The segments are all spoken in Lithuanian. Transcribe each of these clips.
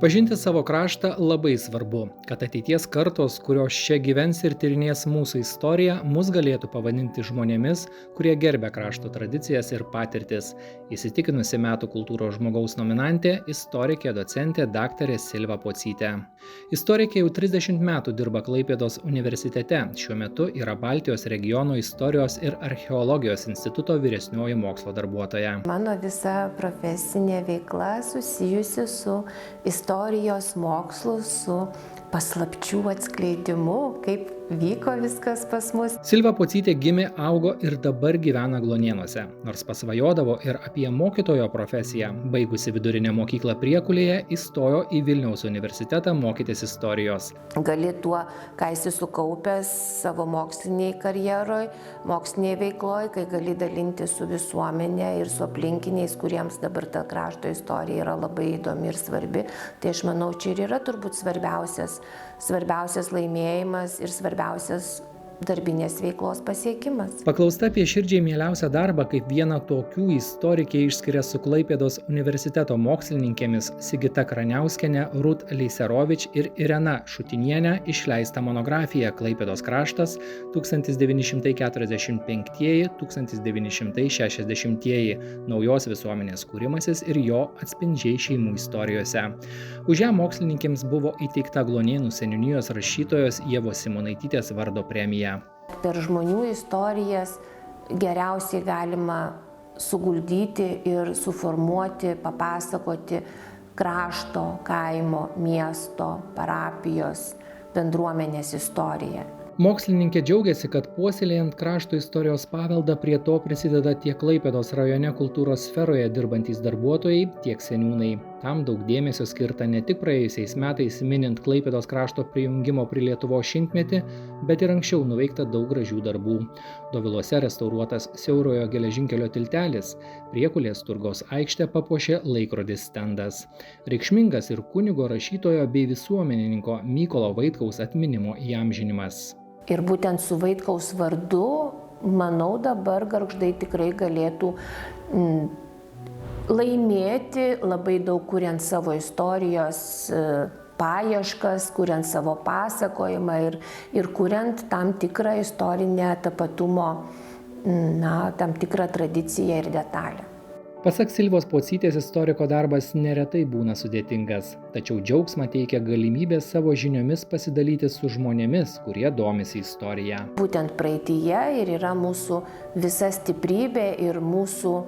Pažinti savo kraštą labai svarbu, kad ateities kartos, kurios čia gyvens ir tyrinės mūsų istoriją, mus galėtų pavadinti žmonėmis, kurie gerbia krašto tradicijas ir patirtis. Įsitikinusi metų kultūros žmogaus nominantė, istorikė docentė dr. Silva Pocytė. Istorikė jau 30 metų dirba Klaipėdos universitete, šiuo metu yra Baltijos regiono istorijos ir archeologijos instituto vyresnioji mokslo darbuotoja. Mano visa profesinė veikla susijusi su istorijos mokslu, su paslapčių atskleidimu, kaip vyko viskas pas mus. Silva Pocytė gimė, augo ir dabar gyvena Glonėnuose, nors pasvajodavo ir apie mokytojo profesiją. Baigusi vidurinę mokyklą Priekulėje, įstojo į Vilniaus universitetą mokytis istorijos. Gali tuo, ką esi sukaupęs savo moksliniai karjeroj, moksliniai veikloj, kai gali dalinti su visuomenė ir su aplinkiniais, kuriems dabar ta krašto istorija yra labai įdomi ir svarbi. Tai aš manau, čia ir yra turbūt svarbiausias laimėjimas ir svarbiausias darbinės veiklos pasiekimas. Paklausta apie širdžiai mieliausią darbą, kaip vieną tokių istorikė išskiria su Klaipėdos universiteto mokslininkėmis Sigita Kraniauskienė, Rūt Leiserovič ir Irena Šutinienė išleista monografija Klaipėdos kraštas 1955–1960 naujos visuomenės kūrimasis ir jo atspindžiai šeimų istorijose. Už ją mokslininkėms buvo įteikta Glonėnų seniūnijos rašytojos Ievos Simonaitytės vardo premija. Per žmonių istorijas geriausiai galima suguldyti ir suformuoti, papasakoti krašto, kaimo, miesto, parapijos, bendruomenės istoriją. Mokslininkė džiaugiasi, kad puoselėjant krašto istorijos paveldą prie to prisideda tiek Klaipėdos rajone kultūros sferoje dirbantys darbuotojai, tiek seniūnai. Tam daug dėmesio skirta ne tik praėjusiais metais minint Klaipėdos krašto prijungimo prie Lietuvos šimtmetį, bet ir anksčiau nuveikta daug gražių darbų. Doviluose restauruotas siaurojo geležinkelio tiltelis, Priekulės turgaus aikštę papuošė laikrodis stendas. Reikšmingas ir kunigo rašytojo bei visuomenininko Mykolo Vaitkaus atminimo įamžinimas. Ir būtent su Vaitkaus vardu, manau, dabar Gargždai tikrai galėtų laimėti labai daug, kuriant savo istorijos paieškas, kuriant savo pasakojimą ir kuriant tam tikrą istorinę tapatumo, tam tikrą tradiciją ir detalę. Pasak Silvos Pocytės, istoriko darbas neretai būna sudėtingas, tačiau džiaugsmą teikia galimybė savo žiniomis pasidalyti su žmonėmis, kurie domisi istorija. Būtent praeityje ir yra mūsų visa stiprybė ir mūsų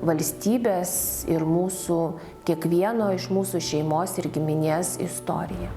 valstybės ir mūsų kiekvieno iš mūsų šeimos ir giminės istorija.